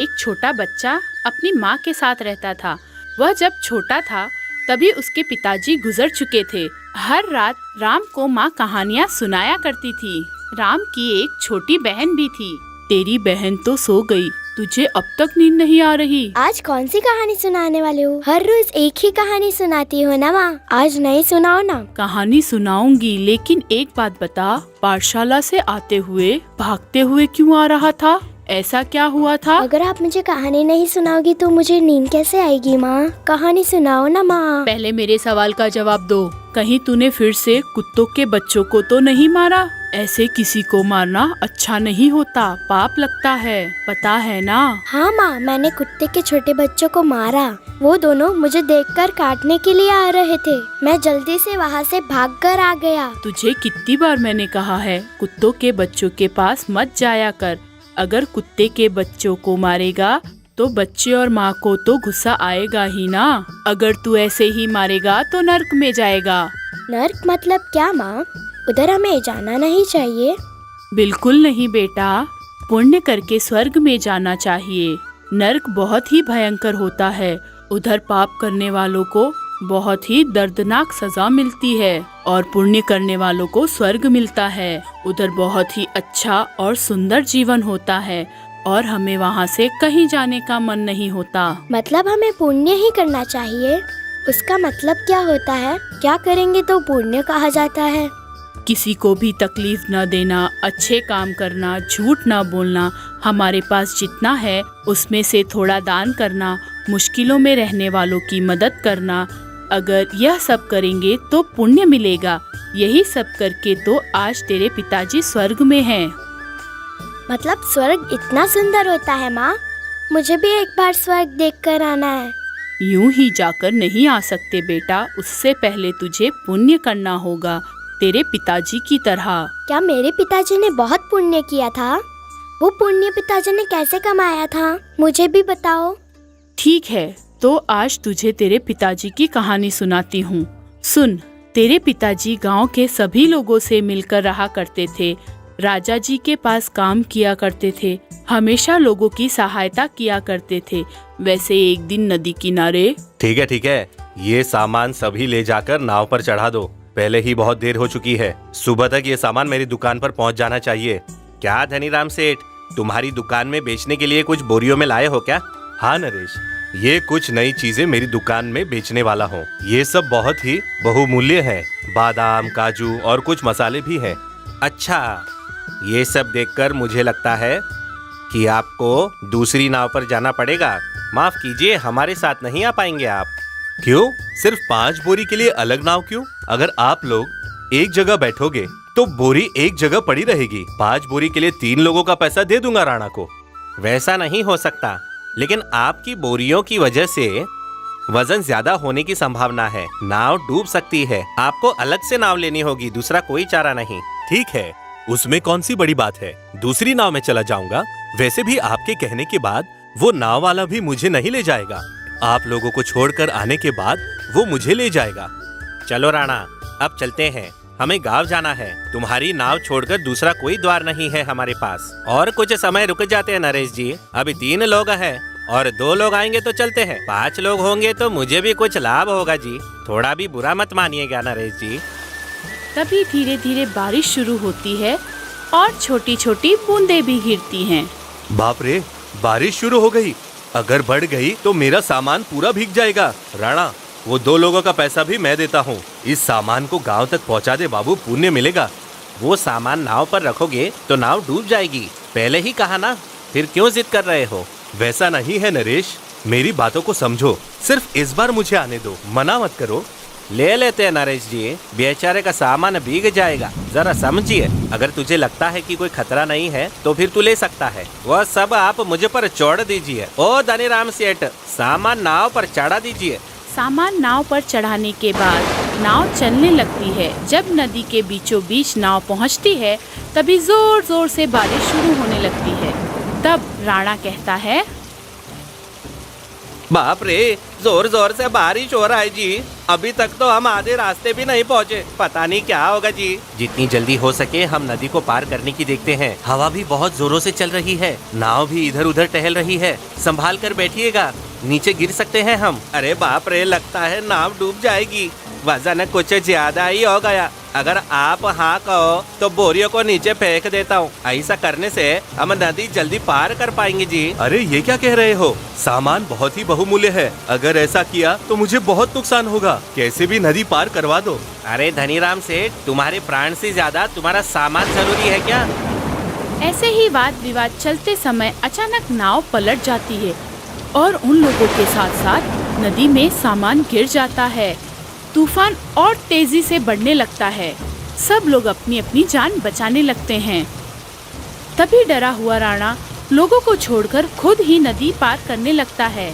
एक छोटा बच्चा अपनी माँ के साथ रहता था। वह जब छोटा था तभी उसके पिताजी गुजर चुके थे। हर रात राम को माँ कहानियाँ सुनाया करती थी। राम की एक छोटी बहन भी थी। तेरी बहन तो सो गई, तुझे अब तक नींद नहीं आ रही। आज कौन सी कहानी सुनाने वाले हो? हर रोज एक ही कहानी सुनाती हो ना माँ, आज नई सुनाओ ना। कहानी सुनाऊंगी, लेकिन एक बात बता, पाठशाला से आते हुए भागते हुए क्यों आ रहा था? ऐसा क्या हुआ था? अगर आप मुझे कहानी नहीं सुनाओगी तो मुझे नींद कैसे आएगी माँ? कहानी सुनाओ ना माँ। पहले मेरे सवाल का जवाब दो। कहीं तूने फिर से कुत्तों के बच्चों को तो नहीं मारा? ऐसे किसी को मारना अच्छा नहीं होता, पाप लगता है, पता है ना? हाँ माँ, मैंने कुत्ते के छोटे बच्चों को मारा। वो दोनों मुझे देखकर काटने के लिए आ रहे थे। मैं जल्दी से वहाँ से भागकर आ गया। तुझे कितनी बार मैंने कहा है, कुत्तों के बच्चों के पास मत जाया कर। अगर कुत्ते के बच्चों को मारेगा तो बच्चे और माँ को तो गुस्सा आएगा ही ना। अगर तू ऐसे ही मारेगा तो नर्क में जाएगा। नर्क मतलब क्या माँ? उधर हमें जाना नहीं चाहिए? बिल्कुल नहीं बेटा, पुण्य करके स्वर्ग में जाना चाहिए। नर्क बहुत ही भयंकर होता है। उधर पाप करने वालों को बहुत ही दर्दनाक सजा मिलती है और पुण्य करने वालों को स्वर्ग मिलता है। उधर बहुत ही अच्छा और सुंदर जीवन होता है और हमें वहाँ से कहीं जाने का मन नहीं होता। मतलब हमें पुण्य ही करना चाहिए? उसका मतलब क्या होता है? क्या करेंगे तो पुण्य कहा जाता है? किसी को भी तकलीफ न देना, अच्छे काम करना, झूठ न बोलना, हमारे पास जितना है उसमें से थोड़ा दान करना, मुश्किलों में रहने वालों की मदद करना। अगर यह सब करेंगे तो पुण्य मिलेगा। यही सब करके तो आज तेरे पिताजी स्वर्ग में हैं। मतलब स्वर्ग इतना सुंदर होता है माँ? मुझे भी एक बार स्वर्ग देखकर आना है। यूं ही जाकर नहीं आ सकते बेटा, उससे पहले तुझे पुण्य करना होगा, तेरे पिताजी की तरह। क्या मेरे पिताजी ने बहुत पुण्य किया था? वो पुण्य पिताजी ने कैसे कमाया था, मुझे भी बताओ। ठीक है, तो आज तुझे तेरे पिताजी की कहानी सुनाती हूँ। सुन, तेरे पिताजी गांव के सभी लोगों से मिलकर रहा करते थे। राजा जी के पास काम किया करते थे, हमेशा लोगों की सहायता किया करते थे। वैसे एक दिन नदी किनारे। ठीक है, ये सामान सभी ले जाकर नाव पर चढ़ा दो। पहले ही बहुत देर हो चुकी है। सुबह तक ये सामान मेरी दुकान पर पहुंच जाना चाहिए। क्या धनीराम सेठ, तुम्हारी दुकान में बेचने के लिए कुछ बोरियों में लाए हो क्या? हाँ नरेश, ये कुछ नई चीजें मेरी दुकान में बेचने वाला हूँ। ये सब बहुत ही बहुमूल्य है। बादाम, काजू और कुछ मसाले भी हैं। अच्छा, ये सब देखकर मुझे लगता है कि आपको दूसरी नाव पर जाना पड़ेगा। माफ कीजिए, हमारे साथ नहीं आ पाएंगे आप। क्यों? सिर्फ 5 बोरी के लिए अलग नाव क्यों? अगर आप लोग एक जगह बैठोगे तो बोरी एक जगह पड़ी रहेगी। 5 बोरी के लिए 3 लोगों का पैसा दे दूंगा राणा को। वैसा नहीं हो सकता, लेकिन आपकी बोरियों की वजह से वजन ज्यादा होने की संभावना है। नाव डूब सकती है। आपको अलग से नाव लेनी होगी, दूसरा कोई चारा नहीं। ठीक है, उसमें कौन सी बड़ी बात है, दूसरी नाव में चला जाऊंगा। वैसे भी आपके कहने के बाद वो नाव वाला भी मुझे नहीं ले जाएगा। आप लोगों को छोड़कर आने के बाद वो मुझे ले जाएगा। चलो राणा, अब चलते हैं, हमें गांव जाना है। तुम्हारी नाव छोड़कर दूसरा कोई द्वार नहीं है हमारे पास। और कुछ समय रुक जाते हैं नरेश जी, अभी 3 लोग हैं और 2 लोग आएंगे तो चलते हैं। 5 लोग होंगे तो मुझे भी कुछ लाभ होगा जी, थोड़ा भी बुरा मत मानिएगा नरेश जी। तभी धीरे धीरे बारिश शुरू होती है और छोटी छोटी बूंदें भी गिरती हैं। बाप रे, बारिश शुरू हो गई। अगर बढ़ गई तो मेरा सामान पूरा भीग जाएगा। राणा, वो 2 लोगों का पैसा भी मैं देता हूँ। इस सामान को गांव तक पहुँचा दे बाबू, पुण्य मिलेगा। वो सामान नाव पर रखोगे तो नाव डूब जाएगी। पहले ही कहा ना, फिर क्यों जिद कर रहे हो? वैसा नहीं है नरेश, मेरी बातों को समझो। सिर्फ इस बार मुझे आने दो, मना मत करो। ले लेते हैं नरेश जी, बेचारे का सामान भीग जाएगा, जरा समझिए। अगर तुझे लगता है कि कोई खतरा नहीं है तो फिर तू ले सकता है। वह सब आप मुझे पर छोड़ दीजिए। ओ धनीराम सेठ, सामान नाव पर चढ़ा दीजिए। सामान नाव पर चढ़ाने के बाद नाव चलने लगती है। जब नदी के बीचों बीच नाव पहुंचती है तभी जोर जोर से बारिश शुरू होने लगती है। तब राणा कहता है, बाप रे, जोर जोर से बारिश हो रहा है जी। अभी तक तो हम आधे रास्ते भी नहीं पहुँचे, पता नहीं क्या होगा जी। जितनी जल्दी हो सके हम नदी को पार करने की देखते हैं। हवा भी बहुत जोरों से चल रही है, नाव भी इधर उधर टहल रही है। संभाल कर बैठिएगा, नीचे गिर सकते हैं हम। अरे बाप रे, लगता है नाव डूब जाएगी। वजन कुछ ज्यादा ही हो गया। अगर आप हाँ कहो तो बोरियों को नीचे फेंक देता हूँ। ऐसा करने से हम नदी जल्दी पार कर पाएंगे जी। अरे ये क्या कह रहे हो? सामान बहुत ही बहुमूल्य है, अगर ऐसा किया तो मुझे बहुत नुकसान होगा। कैसे भी नदी पार करवा दो। अरे धनीराम सेठ, तुम्हारे प्राण से ज्यादा तुम्हारा सामान जरूरी है क्या? ऐसे ही वाद विवाद चलते समय अचानक नाव पलट जाती है और उन लोगों के साथ साथ नदी में सामान गिर जाता है। तूफान और तेजी से बढ़ने लगता है। सब लोग अपनी अपनी जान बचाने लगते हैं। तभी डरा हुआ राणा लोगों को छोड़कर खुद ही नदी पार करने लगता है।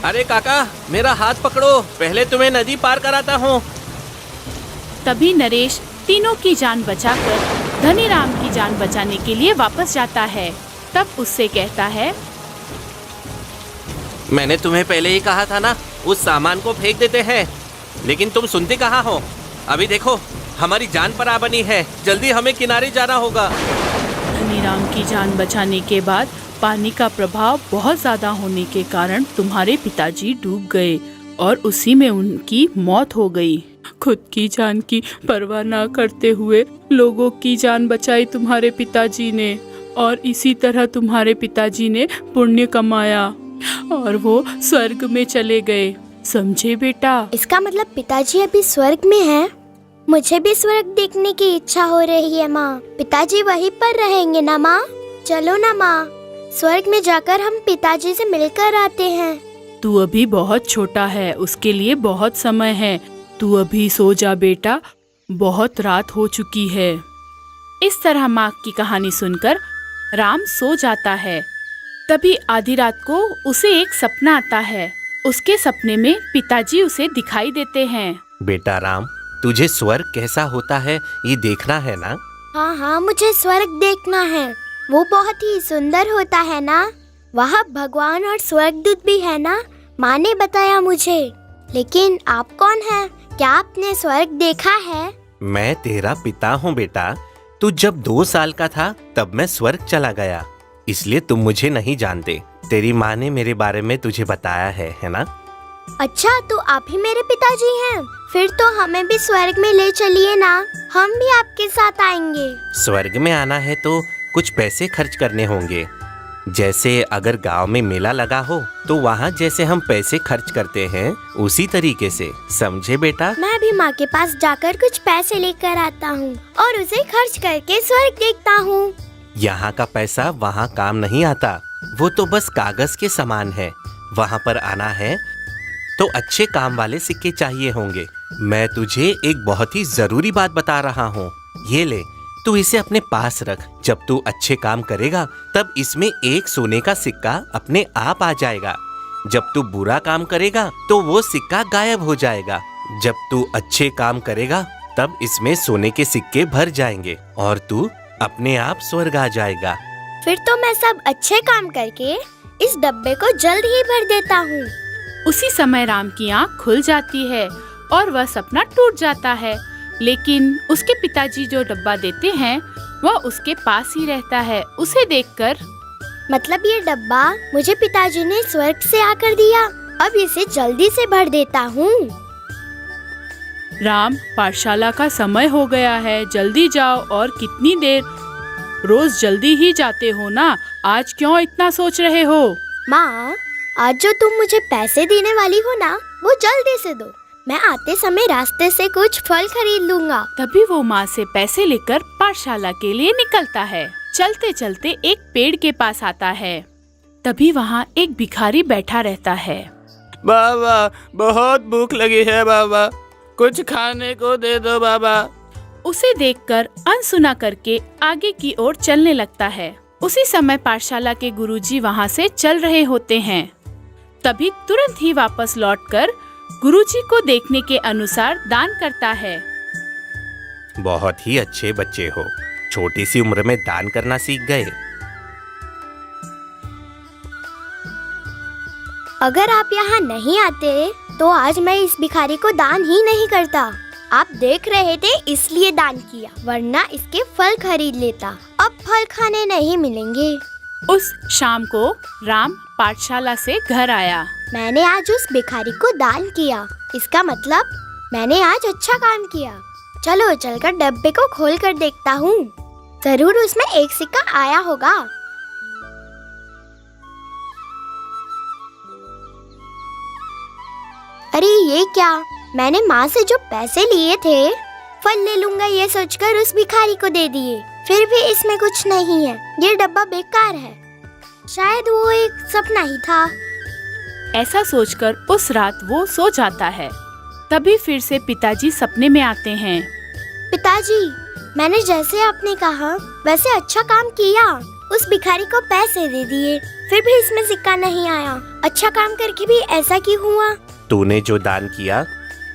अरे काका, मेरा हाथ पकड़ो, पहले तुम्हें नदी पार कराता हूँ। तभी नरेश तीनों की जान बचाकर धनीराम की जान बचाने के लिए वापस जाता है। तब उससे कहता है, मैंने तुम्हें पहले ही कहा था ना, उस सामान को फेंक देते हैं, लेकिन तुम सुनते कहाँ हो। अभी देखो, हमारी जान पर आ बनी है, जल्दी हमें किनारे जाना होगा। धनीराम की जान बचाने के बाद पानी का प्रभाव बहुत ज्यादा होने के कारण तुम्हारे पिताजी डूब गए और उसी में उनकी मौत हो गई। खुद की जान की परवाह न करते हुए लोगों की जान बचाई तुम्हारे पिताजी ने, और इसी तरह तुम्हारे पिताजी ने पुण्य कमाया और वो स्वर्ग में चले गए। समझे बेटा? इसका मतलब पिताजी अभी स्वर्ग में हैं। मुझे भी स्वर्ग देखने की इच्छा हो रही है माँ। पिताजी वहीं पर रहेंगे ना माँ? चलो ना माँ, स्वर्ग में जाकर हम पिताजी से मिलकर आते हैं। तू अभी बहुत छोटा है, उसके लिए बहुत समय है। तू अभी सो जा बेटा, बहुत रात हो चुकी है। इस तरह माँ की कहानी सुनकर राम सो जाता है। तभी आधी रात को उसे एक सपना आता है। उसके सपने में पिताजी उसे दिखाई देते हैं। बेटा राम, तुझे स्वर्ग कैसा होता है ये देखना है ना? हाँ हाँ, मुझे स्वर्ग देखना है। वो बहुत ही सुंदर होता है ना? वहाँ भगवान और स्वर्गदूत भी है ना? माँ ने बताया मुझे। लेकिन आप कौन हैं? क्या आपने स्वर्ग देखा है? मैं तेरा पिता हूँ बेटा। तू जब 2 साल का था तब मैं स्वर्ग चला गया, इसलिए तुम मुझे नहीं जानते। तेरी माँ ने मेरे बारे में तुझे बताया है ना? अच्छा, तो आप ही मेरे पिताजी हैं? फिर तो हमें भी स्वर्ग में ले चलिए ना, हम भी आपके साथ आएंगे। स्वर्ग में आना है तो कुछ पैसे खर्च करने होंगे। जैसे अगर गांव में मेला लगा हो तो वहाँ जैसे हम पैसे खर्च करते हैं उसी तरीके से, समझे बेटा? मैं भी माँ के पास जाकर कुछ पैसे लेकर आता हूँ और उसे खर्च करके स्वर्ग देखता हूँ। यहाँ का पैसा वहाँ काम नहीं आता, वो तो बस कागज के समान है। वहाँ पर आना है तो अच्छे काम वाले सिक्के चाहिए होंगे। मैं तुझे एक बहुत ही जरूरी बात बता रहा हूँ, ये ले, तू इसे अपने पास रख। जब तू अच्छे काम करेगा तब इसमें एक सोने का सिक्का अपने आप आ जाएगा। जब तू बुरा काम करेगा तो वो सिक्का गायब हो जाएगा। जब तू अच्छे काम करेगा तब इसमें सोने के सिक्के भर जाएंगे और तू अपने आप स्वर्ग आ जाएगा। फिर तो मैं सब अच्छे काम करके इस डब्बे को जल्द ही भर देता हूँ। उसी समय राम की आँख खुल जाती है और वह सपना टूट जाता है। लेकिन उसके पिताजी जो डब्बा देते हैं वह उसके पास ही रहता है। उसे देखकर, मतलब ये डब्बा मुझे पिताजी ने स्वर्ग से आकर दिया, अब इसे जल्दी से भर देता हूँ। राम, पाठशाला का समय हो गया है, जल्दी जाओ। और कितनी देर? रोज जल्दी ही जाते हो ना, आज क्यों इतना सोच रहे हो? माँ, आज जो तुम मुझे पैसे देने वाली हो ना, वो जल्दी से दो। मैं आते समय रास्ते से कुछ फल खरीद लूंगा। तभी वो माँ से पैसे लेकर पाठशाला के लिए निकलता है। चलते चलते एक पेड़ के पास आता है। तभी वहाँ एक भिखारी बैठा रहता है। बाबा, बहुत भूख लगी है बाबा, कुछ खाने को दे दो बाबा। उसे देखकर अनसुना करके आगे की ओर चलने लगता है। उसी समय पाठशाला के गुरुजी वहाँ से चल रहे होते हैं। तभी तुरंत ही वापस लौटकर गुरुजी को देखने के अनुसार दान करता है। बहुत ही अच्छे बच्चे हो, छोटी सी उम्र में दान करना सीख गए। अगर आप यहाँ नहीं आते तो आज मैं इस भिखारी को दान ही नहीं करता। आप देख रहे थे इसलिए दान किया, वरना इसके फल खरीद लेता। अब फल खाने नहीं मिलेंगे। उस शाम को राम पाठशाला से घर आया। मैंने आज उस भिखारी को दान किया, इसका मतलब मैंने आज अच्छा काम किया। चलो चलकर डब्बे को खोल कर देखता हूँ, जरूर उसमें एक सिक्का आया होगा। अरे ये क्या, मैंने माँ से जो पैसे लिए थे फल ले लूंगा ये सोचकर उस भिखारी को दे दिए, फिर भी इसमें कुछ नहीं है। ये डब्बा बेकार है, शायद वो एक सपना ही था। ऐसा सोचकर उस रात वो सो जाता है। तभी फिर से पिताजी सपने में आते हैं। पिताजी, मैंने जैसे आपने कहा वैसे अच्छा काम किया। उस भिखारी को पैसे दे दिए, फिर भी इसमें सिक्का नहीं आया। अच्छा काम करके भी ऐसा क्यों हुआ? तूने जो दान किया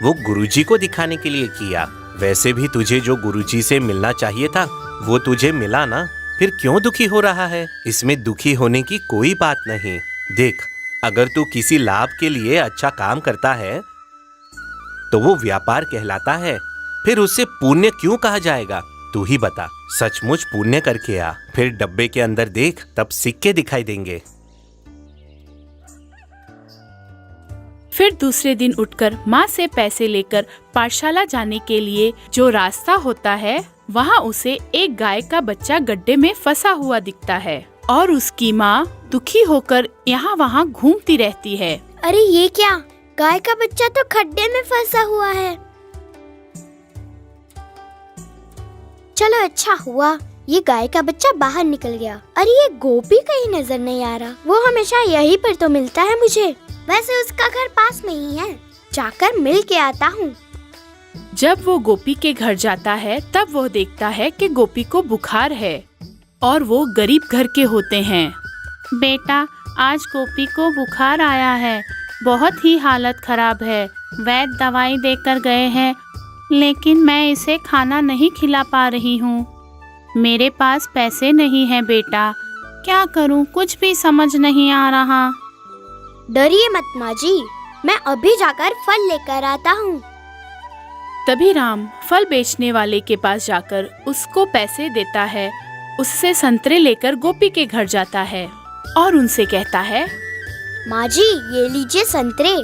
वो गुरुजी को दिखाने के लिए किया। वैसे भी तुझे जो गुरुजी से मिलना चाहिए था वो तुझे मिला ना, फिर क्यों दुखी हो रहा है? इसमें दुखी होने की कोई बात नहीं। देख, अगर तू किसी लाभ के लिए अच्छा काम करता है तो वो व्यापार कहलाता है, फिर उससे पुण्य क्यों कहा जाएगा? तू ही बता। सचमुच पुण्य करके आ, फिर डब्बे के अंदर देख, तब सिक्के दिखाई देंगे। फिर दूसरे दिन उठकर माँ से पैसे लेकर पाठशाला जाने के लिए जो रास्ता होता है, वहाँ उसे एक गाय का बच्चा गड्ढे में फंसा हुआ दिखता है और उसकी माँ दुखी होकर यहाँ वहाँ घूमती रहती है। अरे ये क्या, गाय का बच्चा तो खड्डे में फंसा हुआ है। चलो अच्छा हुआ ये गाय का बच्चा बाहर निकल गया। अरे ये गोपी कहीं नजर नहीं आ रहा, वो हमेशा यहीं पर तो मिलता है मुझे। वैसे उसका घर पास में ही है, जाकर मिल के आता हूँ। जब वो गोपी के घर जाता है तब वो देखता है कि गोपी को बुखार है और वो गरीब घर के होते हैं। बेटा, आज गोपी को बुखार आया है, बहुत ही हालत खराब है। वैद्य दवाई देकर गए हैं, लेकिन मैं इसे खाना नहीं खिला पा रही हूँ। मेरे पास पैसे नहीं हैं बेटा, क्या करूँ कुछ भी समझ नहीं आ रहा। डरिए मत माँ जी, मैं अभी जाकर फल लेकर आता हूँ। तभी राम फल बेचने वाले के पास जाकर उसको पैसे देता है। उससे संतरे लेकर गोपी के घर जाता है और उनसे कहता है, माँ जी ये लीजिए संतरे,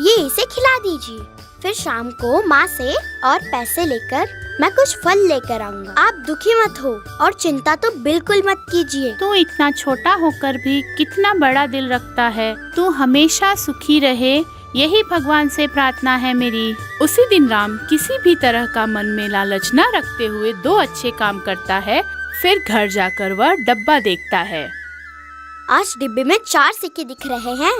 ये इसे खिला दीजिए। फिर शाम को माँ से और पैसे लेकर मैं कुछ फल लेकर आऊंगा। आप दुखी मत हो और चिंता तो बिल्कुल मत कीजिए। तू इतना छोटा होकर भी कितना बड़ा दिल रखता है। तू हमेशा सुखी रहे, यही भगवान से प्रार्थना है मेरी। उसी दिन राम किसी भी तरह का मन में लालच न रखते हुए 2 अच्छे काम करता है। फिर घर जाकर वह डब्बा देखता है। आज डिब्बे में 4 सिक्के दिख रहे हैं,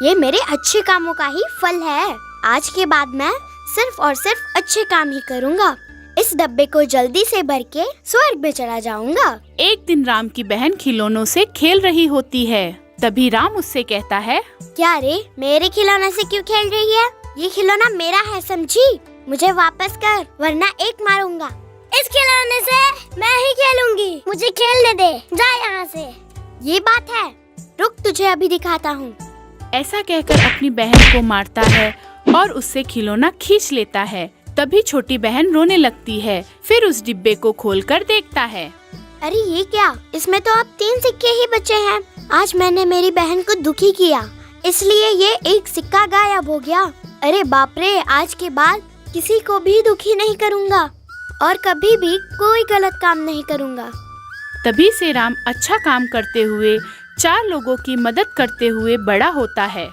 ये मेरे अच्छे कामों का ही फल है। आज के बाद मैं सिर्फ और सिर्फ अच्छे काम ही करूँगा। इस डब्बे को जल्दी से भर के स्वर्ग में चला जाऊंगा। एक दिन राम की बहन खिलौनों से खेल रही होती है। तभी राम उससे कहता है, क्या रे, मेरे खिलौने से क्यों खेल रही है? ये खिलौना मेरा है, समझी? मुझे वापस कर, वरना एक मारूंगा। इस खिलौने से मैं ही खेलूंगी, मुझे खेलने दे, जा यहाँ से। ये बात है, रुक तुझे अभी दिखाता हूँ। ऐसा कहकर अपनी बहन को मारता है और उससे खिलौना खींच लेता है। तभी छोटी बहन रोने लगती है। फिर उस डिब्बे को खोलकर देखता है। अरे ये क्या, इसमें तो अब 3 सिक्के ही बचे हैं। आज मैंने मेरी बहन को दुखी किया, इसलिए ये एक सिक्का गायब हो गया। अरे बाप रे, आज के बाद किसी को भी दुखी नहीं करूँगा और कभी भी कोई गलत काम नहीं करूँगा। तभी से राम अच्छा काम करते हुए 4 लोगों की मदद करते हुए बड़ा होता है।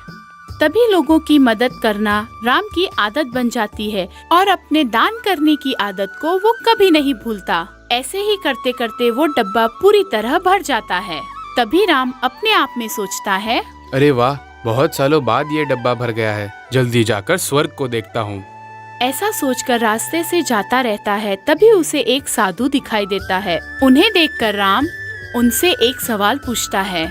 तभी लोगों की मदद करना राम की आदत बन जाती है और अपने दान करने की आदत को वो कभी नहीं भूलता। ऐसे ही करते करते वो डब्बा पूरी तरह भर जाता है। तभी राम अपने आप में सोचता है, अरे वाह, बहुत सालों बाद ये डब्बा भर गया है, जल्दी जाकर स्वर्ग को देखता हूँ। ऐसा सोचकर रास्ते से जाता रहता है। तभी उसे एक साधु दिखाई देता है। उन्हें देखकर राम उनसे एक सवाल पूछता है।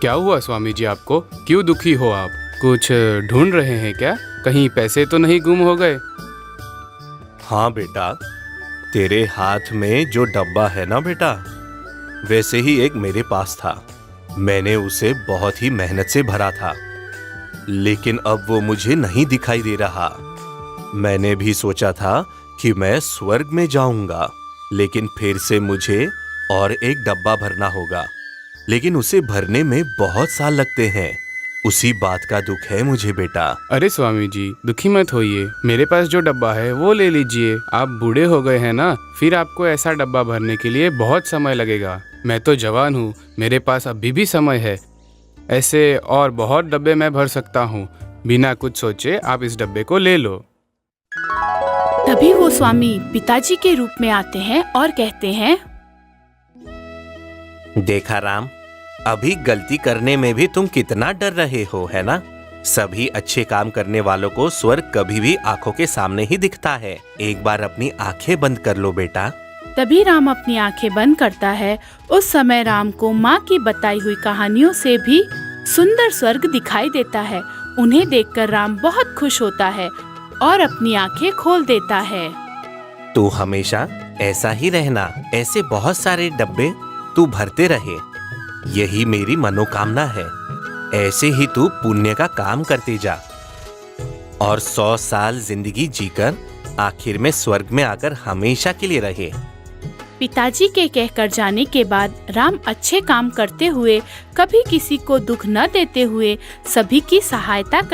क्या हुआ स्वामी जी, आपको क्यों दुखी हो आप? कुछ ढूंढ रहे हैं क्या? कहीं पैसे तो नहीं गुम हो गए? हाँ बेटा, तेरे हाथ में जो डब्बा है ना बेटा, वैसे ही एक मेरे पास था। मैंने उसे बहुत ही मेहनत से भरा था। लेकिन अब वो मुझे नहीं दिखाई दे रहा। मैंने भी सोचा था कि मैं स्वर्ग में जाऊंगा, लेकिन फिर से मुझे और एक डब्बा भरना होगा, लेकिन उसे भरने में बहुत साल लगते हैं। उसी बात का दुख है मुझे बेटा। अरे स्वामी जी, दुखी मत होइए, मेरे पास जो डब्बा है वो ले लीजिए। आप बूढ़े हो गए हैं ना, फिर आपको ऐसा डब्बा भरने के लिए बहुत समय लगेगा। मैं तो जवान हूँ, मेरे पास अभी भी समय है। ऐसे और बहुत डब्बे मैं भर सकता हूँ। बिना कुछ सोचे आप इस डब्बे को ले लो। तभी वो स्वामी पिताजी के रूप में आते हैं और कहते हैं, देखा राम, अभी गलती करने में भी तुम कितना डर रहे हो, है ना? सभी अच्छे काम करने वालों को स्वर्ग कभी भी आंखों के सामने ही दिखता है। एक बार अपनी आंखें बंद कर लो बेटा। तभी राम अपनी आंखें बंद करता है। उस समय राम को माँ की बताई हुई कहानियों से भी सुंदर स्वर्ग दिखाई देता है। उन्हें देखकर राम बहुत खुश होता है और अपनी आंखें खोल देता है। तू हमेशा ऐसा ही रहना, ऐसे बहुत सारे डब्बे तू भरते रहे, यही मेरी मनोकामना है। ऐसे ही तू पुण्य का काम करते जा और 100 साल जिंदगी जीकर आखिर में स्वर्ग में आकर हमेशा के लिए रहे। पिताजी के कहकर जाने के बाद राम अच्छे काम करते हुए, कभी किसी को दुख न देते हुए सभी की सहायता करते